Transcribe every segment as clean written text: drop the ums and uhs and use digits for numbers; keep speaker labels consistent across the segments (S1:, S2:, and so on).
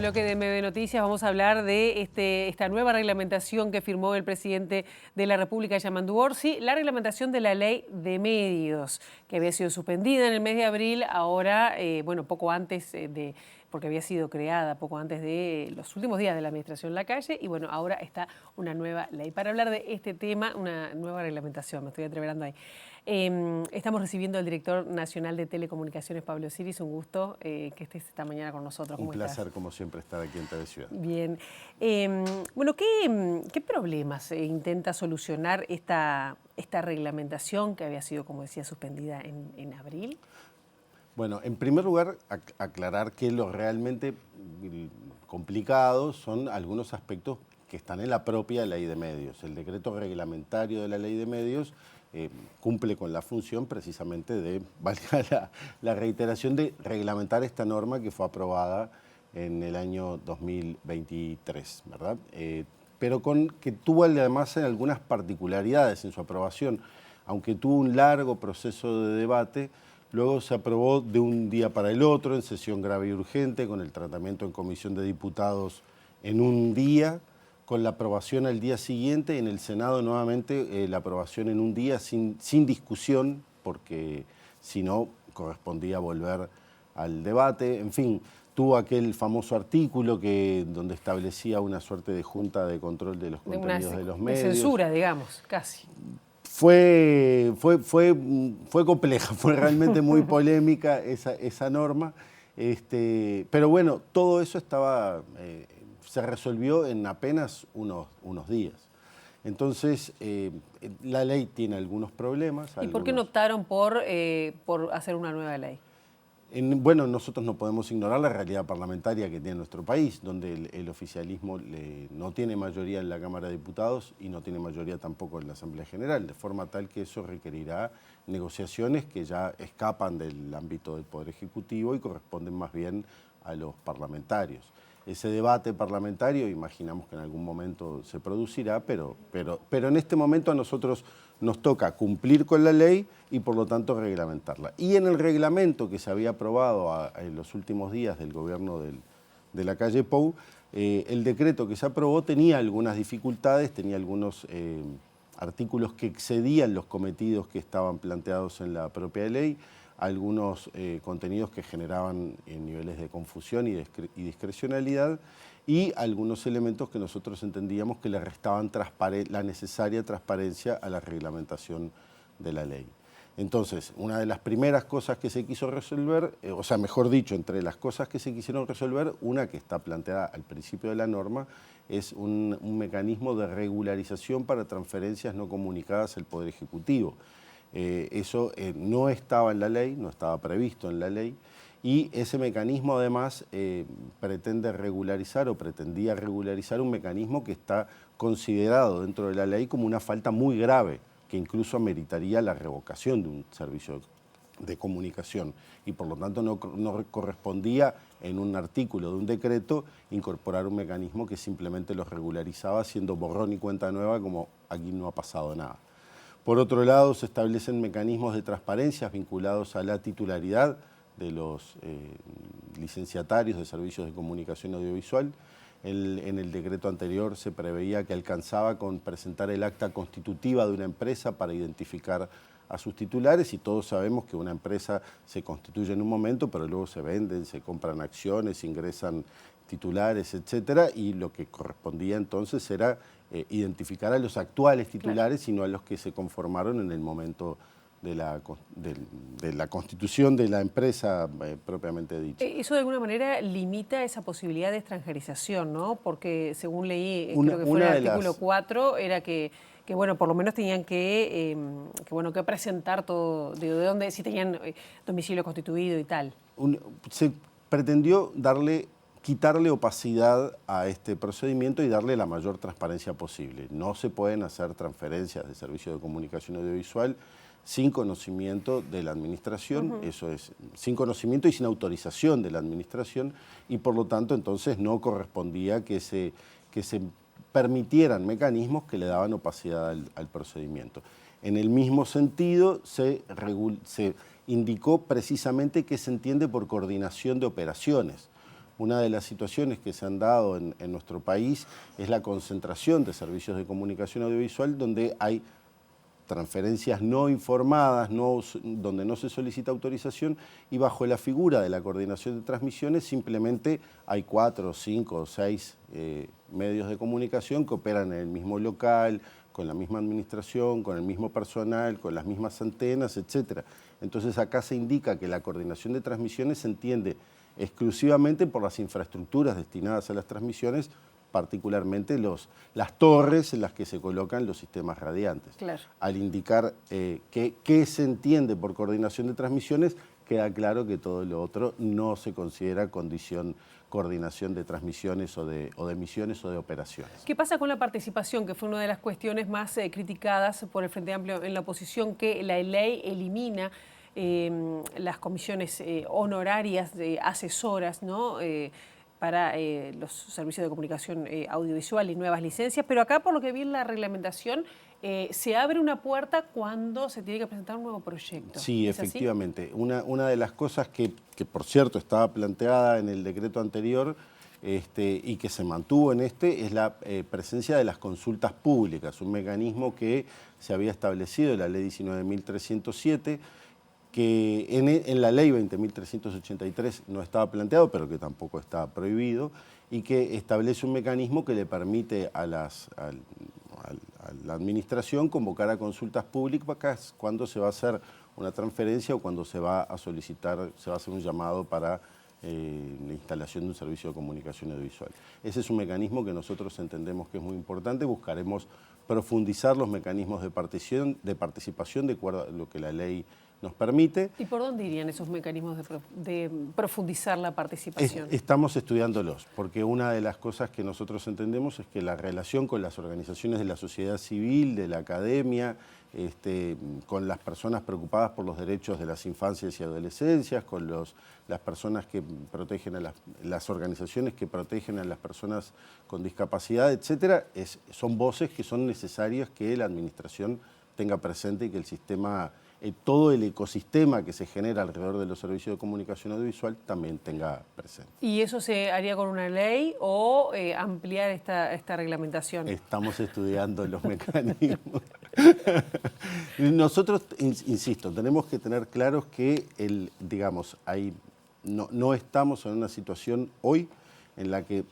S1: bloque de MB Noticias vamos a hablar de esta nueva reglamentación que firmó el presidente de la República, Yamandu Orsi, la reglamentación de la ley de medios, que había sido suspendida en el mes de abril, ahora, poco antes porque había sido creada poco antes de los últimos días de la administración Lacalle, y bueno, ahora está una nueva ley. Para hablar de este tema, una nueva reglamentación, me estoy atreverando ahí. Estamos recibiendo al director nacional de Telecomunicaciones, Pablo Siris. Un gusto que estés esta mañana con nosotros.
S2: Un placer, como siempre, estar aquí en TV Ciudad.
S1: Bien. ¿Qué problemas intenta solucionar esta reglamentación que había sido, como decía, suspendida en abril?
S2: Bueno, en primer lugar, aclarar que lo realmente complicado son algunos aspectos que están en la propia ley de medios. El decreto reglamentario de la ley de medios cumple con la función precisamente de, valga la reiteración, de reglamentar esta norma que fue aprobada en el año 2023, ¿verdad? Pero que tuvo además algunas particularidades en su aprobación, aunque tuvo un largo proceso de debate. Luego se aprobó de un día para el otro, en sesión grave y urgente, con el tratamiento en comisión de diputados en un día, con la aprobación al día siguiente, y en el Senado nuevamente la aprobación en un día sin discusión, porque si no correspondía volver al debate. En fin, tuvo aquel famoso artículo donde establecía una suerte de junta de control de los contenidos de los medios.
S1: De censura, digamos, casi.
S2: Fue compleja, fue realmente muy polémica esa norma, pero bueno, todo eso se resolvió en apenas unos días. Entonces, la ley tiene algunos problemas.
S1: ¿Y por qué no optaron por hacer una nueva ley?
S2: Bueno, nosotros no podemos ignorar la realidad parlamentaria que tiene nuestro país, donde el oficialismo no tiene mayoría en la Cámara de Diputados y no tiene mayoría tampoco en la Asamblea General, de forma tal que eso requerirá negociaciones que ya escapan del ámbito del Poder Ejecutivo y corresponden más bien a los parlamentarios. Ese debate parlamentario imaginamos que en algún momento se producirá, pero en este momento a nosotros nos toca cumplir con la ley y por lo tanto reglamentarla. Y en el reglamento que se había aprobado en los últimos días del gobierno de Lacalle Pou, el decreto que se aprobó tenía algunas dificultades, tenía algunos artículos que excedían los cometidos que estaban planteados en la propia ley, algunos contenidos que generaban niveles de confusión y discrecionalidad, y algunos elementos que nosotros entendíamos que le restaban la necesaria transparencia a la reglamentación de la ley. Entonces, una de las primeras cosas que se quiso resolver, o sea, mejor dicho, entre las cosas que se quisieron resolver, una que está planteada al principio de la norma, es un mecanismo de regularización para transferencias no comunicadas al Poder Ejecutivo. Eso no estaba en la ley, no estaba previsto en la ley, y ese mecanismo además pretendía regularizar un mecanismo que está considerado dentro de la ley como una falta muy grave, que incluso ameritaría la revocación de un servicio de comunicación, y por lo tanto no correspondía en un artículo de un decreto incorporar un mecanismo que simplemente lo regularizaba haciendo borrón y cuenta nueva, como aquí no ha pasado nada. Por otro lado, se establecen mecanismos de transparencia vinculados a la titularidad de los licenciatarios de servicios de comunicación audiovisual. En el decreto anterior se preveía que alcanzaba con presentar el acta constitutiva de una empresa para identificar a sus titulares, y todos sabemos que una empresa se constituye en un momento, pero luego se venden, se compran acciones, ingresan titulares, etcétera, y lo que correspondía entonces era identificar a los actuales titulares, claro, y no a los que se conformaron en el momento de la constitución de la empresa propiamente dicha.
S1: Eso de alguna manera limita esa posibilidad de extranjerización, ¿no? Porque según leí, creo que fue el artículo 4, era que bueno, por lo menos tenían que presentar todo, de dónde, si tenían domicilio constituido y tal.
S2: Se pretendió quitarle opacidad a este procedimiento y darle la mayor transparencia posible. No se pueden hacer transferencias de servicios de comunicación audiovisual sin conocimiento de la administración, eso es, sin conocimiento y sin autorización de la administración, y por lo tanto entonces no correspondía que se permitieran mecanismos que le daban opacidad al procedimiento. En el mismo sentido se indicó precisamente qué se entiende por coordinación de operaciones, una de las situaciones que se han dado en nuestro país es la concentración de servicios de comunicación audiovisual donde hay transferencias no informadas, donde no se solicita autorización, y bajo la figura de la coordinación de transmisiones simplemente hay 4, 5 o 6 medios de comunicación que operan en el mismo local, con la misma administración, con el mismo personal, con las mismas antenas, etc. Entonces acá se indica que la coordinación de transmisiones se entiende exclusivamente por las infraestructuras destinadas a las transmisiones, particularmente las torres en las que se colocan los sistemas radiantes.
S1: Claro.
S2: Al indicar qué se entiende por coordinación de transmisiones, queda claro que todo lo otro no se considera coordinación de transmisiones o de emisiones o de operaciones.
S1: ¿Qué pasa con la participación, que fue una de las cuestiones más criticadas por el Frente Amplio en la oposición, que la ley elimina las comisiones honorarias de asesoras, ¿no? Para los servicios de comunicación audiovisual y nuevas licencias, pero acá, por lo que vi en la reglamentación, se abre una puerta cuando se tiene que presentar un nuevo proyecto.
S2: Sí,
S1: ¿Es
S2: efectivamente. Una de las cosas que, por cierto, estaba planteada en el decreto anterior y que se mantuvo en es la presencia de las consultas públicas, un mecanismo que se había establecido en la Ley 19.307, que en la Ley 20.383 no estaba planteado, pero que tampoco está prohibido, y que establece un mecanismo que le permite a la administración convocar a consultas públicas cuando se va a hacer una transferencia o cuando se va a solicitar, se va a hacer un llamado para la instalación de un servicio de comunicación audiovisual. Ese es un mecanismo que nosotros entendemos que es muy importante. Buscaremos profundizar los mecanismos de participación de acuerdo a lo que la ley nos permite.
S1: ¿Y por dónde irían esos mecanismos de profundizar la participación?
S2: Estamos estudiándolos, porque una de las cosas que nosotros entendemos es que la relación con las organizaciones de la sociedad civil, de la academia, con las personas preocupadas por los derechos de las infancias y adolescencias, con las personas que protegen a las organizaciones que protegen a las personas con discapacidad, etcétera, son voces que son necesarias que la administración tenga presente y que el sistema, todo el ecosistema que se genera alrededor de los servicios de comunicación audiovisual también tenga presente.
S1: ¿Y eso se haría con una ley o ampliar esta reglamentación?
S2: Estamos estudiando los mecanismos. Nosotros, insisto, tenemos que tener claros que no estamos en una situación hoy en la que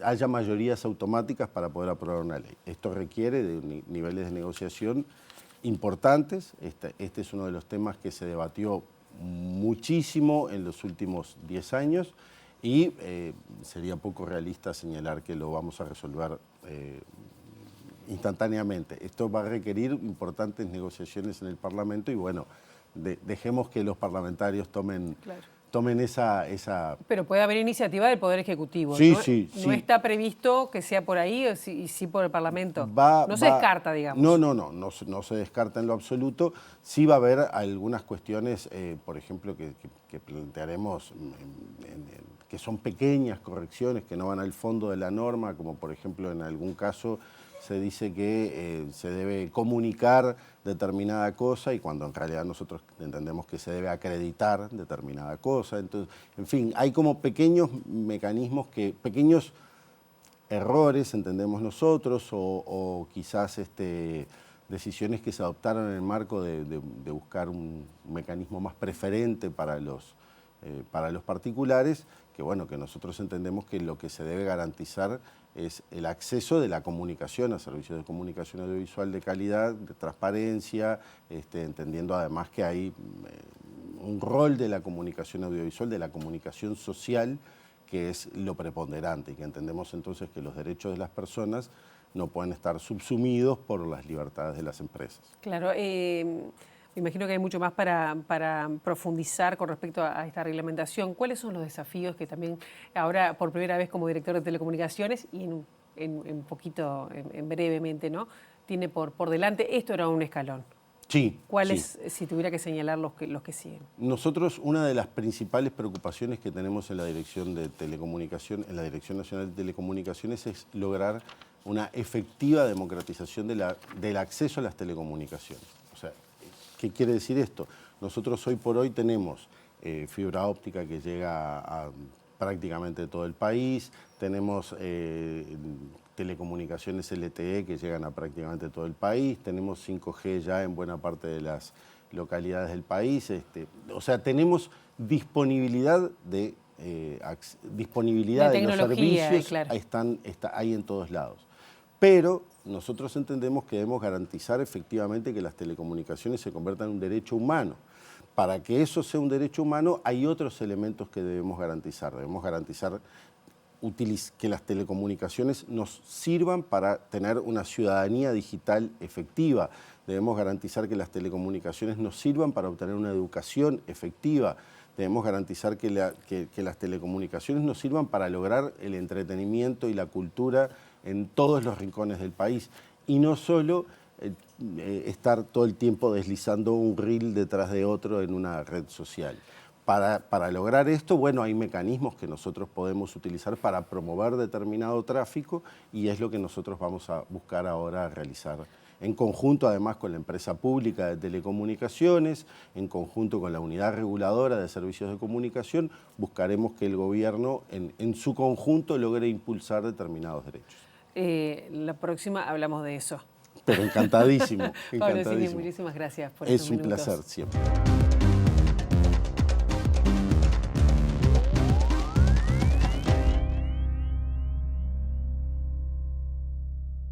S2: haya mayorías automáticas para poder aprobar una ley. Esto requiere de niveles de negociación importantes. Este es uno de los temas que se debatió muchísimo en los últimos 10 años y sería poco realista señalar que lo vamos a resolver instantáneamente. Esto va a requerir importantes negociaciones en el Parlamento y bueno, dejemos que los parlamentarios tomen esa...
S1: Pero puede haber iniciativa del Poder Ejecutivo,
S2: sí,
S1: ¿no?
S2: Sí,
S1: ¿No está previsto que sea por ahí y sí por el Parlamento? No se descarta, digamos.
S2: No se descarta en lo absoluto. Sí va a haber algunas cuestiones, por ejemplo, que plantearemos, que son pequeñas correcciones que no van al fondo de la norma, como por ejemplo en algún caso se dice que se debe comunicar determinada cosa y cuando en realidad nosotros entendemos que se debe acreditar determinada cosa. Entonces, en fin, hay como pequeños mecanismos, pequeños errores, entendemos nosotros, o quizás decisiones que se adoptaron en el marco de buscar un mecanismo más preferente para los particulares, que bueno, que nosotros entendemos que lo que se debe garantizar es el acceso de la comunicación a servicios de comunicación audiovisual de calidad, de transparencia, entendiendo además que hay un rol de la comunicación audiovisual, de la comunicación social, que es lo preponderante y que entendemos entonces que los derechos de las personas no pueden estar subsumidos por las libertades de las empresas.
S1: Claro, me imagino que hay mucho más para profundizar con respecto a esta reglamentación. ¿Cuáles son los desafíos que también ahora, por primera vez como director de telecomunicaciones y en poquito, en brevemente, ¿no? tiene por delante? Esto era un escalón.
S2: Sí.
S1: ¿Cuáles, si tuviera que señalar los que siguen?
S2: Nosotros, una de las principales preocupaciones que tenemos en la Dirección de Telecomunicación, en la Dirección Nacional de Telecomunicaciones, es lograr una efectiva democratización del acceso a las telecomunicaciones. O sea, ¿qué quiere decir esto? Nosotros hoy por hoy tenemos fibra óptica que llega a prácticamente todo el país, tenemos telecomunicaciones LTE que llegan a prácticamente todo el país, tenemos 5G ya en buena parte de las localidades del país, o sea, tenemos disponibilidad de los servicios,
S1: claro.
S2: hay en todos lados. Pero nosotros entendemos que debemos garantizar efectivamente que las telecomunicaciones se conviertan en un derecho humano. Para que eso sea un derecho humano hay otros elementos que debemos garantizar. Debemos garantizar que las telecomunicaciones nos sirvan para tener una ciudadanía digital efectiva. Debemos garantizar que las telecomunicaciones nos sirvan para obtener una educación efectiva. Debemos garantizar que las telecomunicaciones nos sirvan para lograr el entretenimiento y la cultura en todos los rincones del país. Y no solo estar todo el tiempo deslizando un reel detrás de otro en una red social. Para lograr esto, bueno, hay mecanismos que nosotros podemos utilizar para promover determinado tráfico y es lo que nosotros vamos a buscar ahora realizar en conjunto además con la empresa pública de telecomunicaciones, en conjunto con la unidad reguladora de servicios de comunicación, buscaremos que el gobierno en su conjunto logre impulsar determinados derechos.
S1: La próxima hablamos de eso.
S2: Pero encantadísimo.
S1: Pablo Cini, muchísimas gracias por estos minutos.
S2: Es un placer siempre.